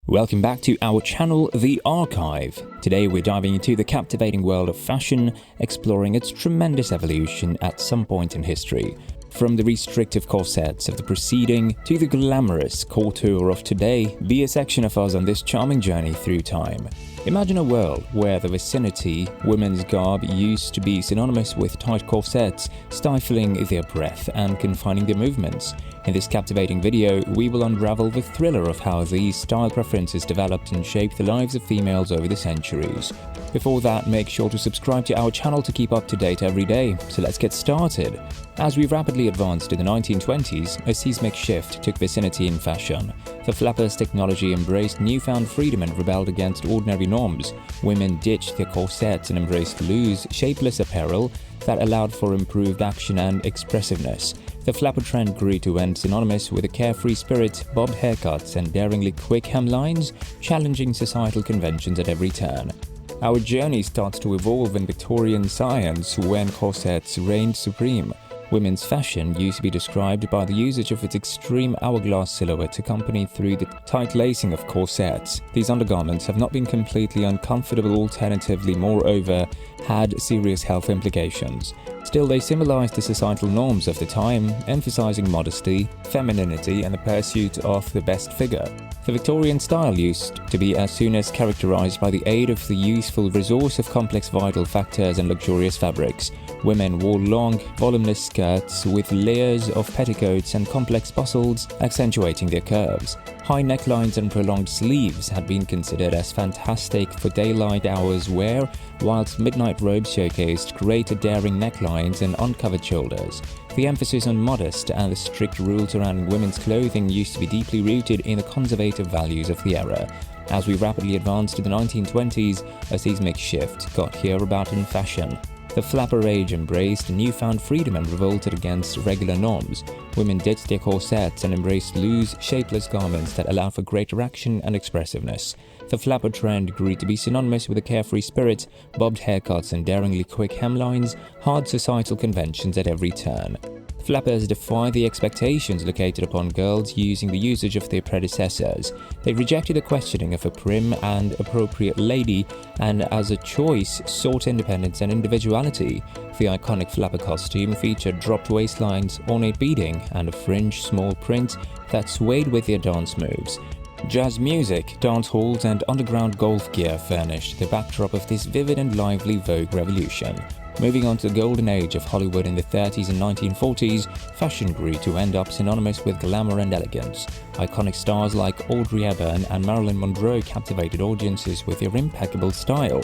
Welcome back to our channel, The Archive. Today we're diving into the captivating world of fashion, exploring its tremendous evolution at some point in history. From the restrictive corsets of the preceding to the glamorous couture of today, be a section of us on this charming journey through time. Imagine a world where the vicinity, women's garb used to be synonymous with tight corsets, stifling their breath and confining their movements. In this captivating video, we will unravel the thriller of how these style preferences developed and shaped the lives of females over the centuries. Before that, make sure to subscribe to our channel to keep up to date every day. So let's get started. As we rapidly advanced to the 1920s, a seismic shift took vicinity in fashion. The flappers' technology embraced newfound freedom and rebelled against ordinary norms. Women ditched their corsets and embraced loose, shapeless apparel that allowed for improved action and expressiveness. The flapper trend grew to end synonymous with a carefree spirit, bobbed haircuts, and daringly quick hemlines, challenging societal conventions at every turn. Our journey starts to evolve in Victorian science when corsets reigned supreme. Women's fashion used to be described by the usage of its extreme hourglass silhouette accompanied through the tight lacing of corsets. These undergarments have not been completely uncomfortable, alternatively, moreover, had serious health implications. Still, they symbolized the societal norms of the time, emphasizing modesty, femininity, and the pursuit of the best figure. The Victorian style used to be as soon as characterized by the aid of the useful resource of complex vital factors and luxurious fabrics. Women wore long, voluminous skirts with layers of petticoats and complex bustles accentuating their curves. High necklines and prolonged sleeves had been considered as fantastic for daylight hours wear, whilst midnight robes showcased greater daring necklines and uncovered shoulders. The emphasis on modest and the strict rules surrounding women's clothing used to be deeply rooted in the conservative values of the era. As we rapidly advanced to the 1920s, a seismic shift got here about in fashion. The flapper age embraced newfound freedom and revolted against regular norms. Women ditched their corsets and embraced loose, shapeless garments that allowed for greater action and expressiveness. The flapper trend grew to be synonymous with a carefree spirit, bobbed haircuts and daringly quick hemlines, hard societal conventions at every turn. Flappers defied the expectations located upon girls using the usage of their predecessors. They rejected the questioning of a prim and appropriate lady, and as a choice sought independence and individuality. The iconic flapper costume featured dropped waistlines, ornate beading, and a fringe small print that swayed with their dance moves. Jazz music, dance halls, and underground golf gear furnished the backdrop of this vivid and lively Vogue revolution. Moving on to the golden age of Hollywood in the 30s and 1940s, fashion grew to end up synonymous with glamour and elegance. Iconic stars like Audrey Hepburn and Marilyn Monroe captivated audiences with their impeccable style.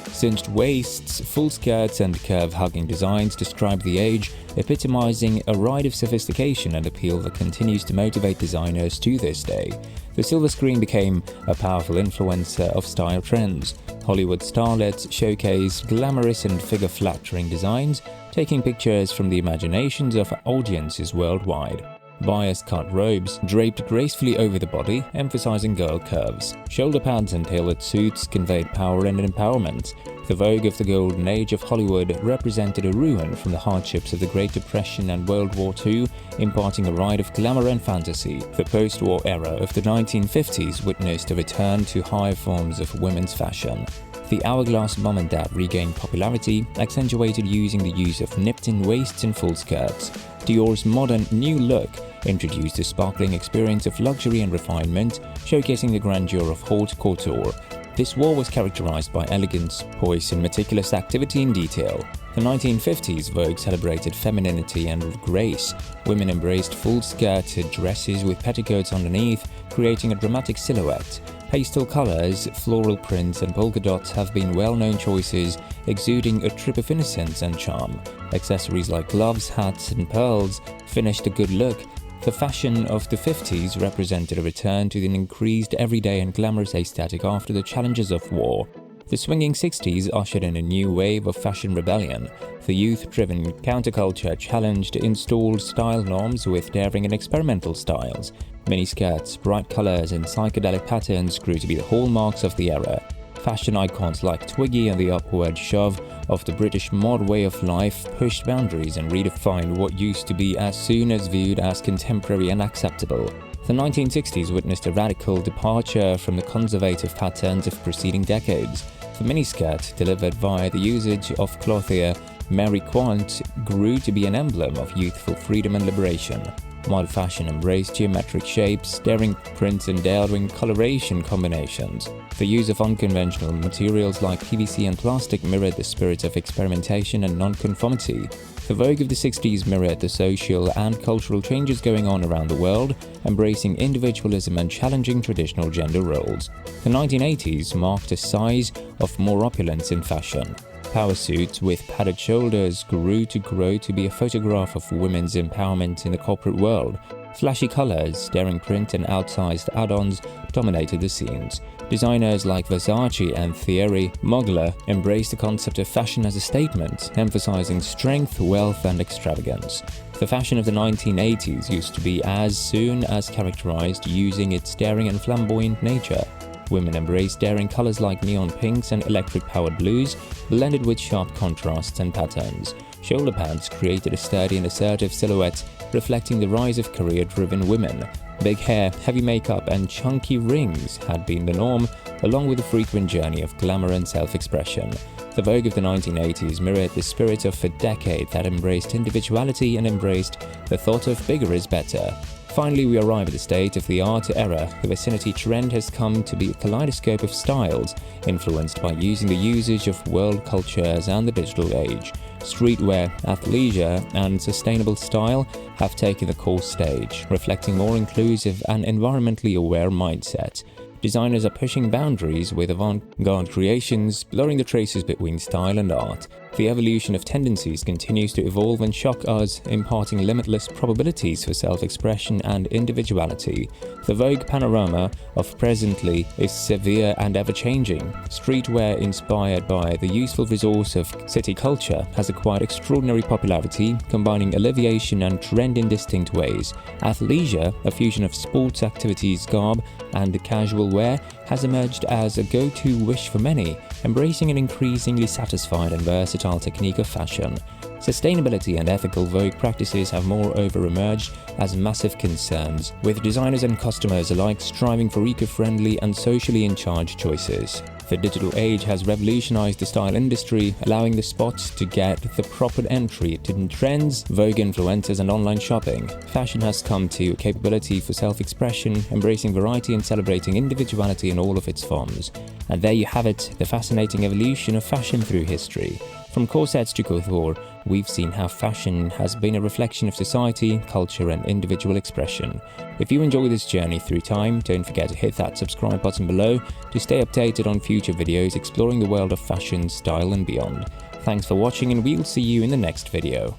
Cinched waists, full skirts, and curve-hugging designs describe the age, epitomizing a ride of sophistication and appeal that continues to motivate designers to this day. The silver screen became a powerful influencer of style trends. Hollywood starlets showcased glamorous and figure-flattering designs, taking pictures from the imaginations of audiences worldwide. Bias-cut robes draped gracefully over the body, emphasizing girl curves. Shoulder pads and tailored suits conveyed power and empowerment. The Vogue of the golden age of Hollywood represented a ruin from the hardships of the Great Depression and World War II, imparting a ride of glamour and fantasy. The post-war era of the 1950s witnessed a return to higher forms of women's fashion. The hourglass mom and dad regained popularity, accentuated using the use of nipped-in waists and full skirts. Dior's modern new look introduced a sparkling experience of luxury and refinement, showcasing the grandeur of haute couture. This war was characterized by elegance, poise, and meticulous activity in detail. The 1950s Vogue celebrated femininity and grace. Women embraced full-skirted dresses with petticoats underneath, creating a dramatic silhouette. Pastel colors, floral prints, and polka dots have been well-known choices, exuding a trip of innocence and charm. Accessories like gloves, hats, and pearls finished a good look. The fashion of the 50s represented a return to an increased everyday and glamorous aesthetic after the challenges of war. The swinging 60s ushered in a new wave of fashion rebellion. The youth-driven counterculture challenged installed style norms with daring and experimental styles. Miniskirts, bright colors, and psychedelic patterns grew to be the hallmarks of the era. Fashion icons like Twiggy and the upward shove of the British mod way of life pushed boundaries and redefined what used to be as soon as viewed as contemporary and acceptable. The 1960s witnessed a radical departure from the conservative patterns of preceding decades. The miniskirt, delivered via the usage of clothier Mary Quant, grew to be an emblem of youthful freedom and liberation. Modern fashion embraced geometric shapes, daring prints and daring coloration combinations. The use of unconventional materials like PVC and plastic mirrored the spirit of experimentation and nonconformity. The vogue of the 60s mirrored the social and cultural changes going on around the world, embracing individualism and challenging traditional gender roles. The 1980s marked a size of more opulence in fashion. Power suits with padded shoulders grew to be a photograph of women's empowerment in the corporate world. Flashy colors, daring print and outsized add-ons dominated the scenes. Designers like Versace and Thierry Mugler embraced the concept of fashion as a statement, emphasizing strength, wealth and extravagance. The fashion of the 1980s used to be as soon as characterized using its daring and flamboyant nature. Women embraced daring colors like neon pinks and electric-powered blues, blended with sharp contrasts and patterns. Shoulder pads created a sturdy and assertive silhouette, reflecting the rise of career-driven women. Big hair, heavy makeup, and chunky rings had been the norm, along with the frequent journey of glamour and self-expression. The vogue of the 1980s mirrored the spirit of a decade that embraced individuality and embraced the thought of bigger is better. Finally, we arrive at the state of the art era. The vicinity trend has come to be a kaleidoscope of styles, influenced by using the usage of world cultures and the digital age. Streetwear, athleisure, and sustainable style have taken the core stage, reflecting more inclusive and environmentally aware mindset. Designers are pushing boundaries with avant-garde creations, blurring the traces between style and art. The evolution of tendencies continues to evolve and shock us, imparting limitless probabilities for self-expression and individuality. The vogue panorama of presently is severe and ever-changing. Streetwear, inspired by the useful resource of city culture, has acquired extraordinary popularity, combining alleviation and trend in distinct ways. Athleisure, a fusion of sports activities, garb, and casual wear, has emerged as a go-to wish for many, embracing an increasingly satisfied and versatile technique of fashion. Sustainability and ethical vogue practices have moreover emerged as massive concerns, with designers and customers alike striving for eco-friendly and socially in charge choices. The digital age has revolutionized the style industry, allowing the spots to get the proper entry to trends, vogue influencers and online shopping. Fashion has come to a capability for self-expression, embracing variety and celebrating individuality in all of its forms. And there you have it, the fascinating evolution of fashion through history. From corsets to couture, we've seen how fashion has been a reflection of society, culture and individual expression. If you enjoy this journey through time, don't forget to hit that subscribe button below to stay updated on future videos exploring the world of fashion, style and beyond. Thanks for watching and we'll see you in the next video.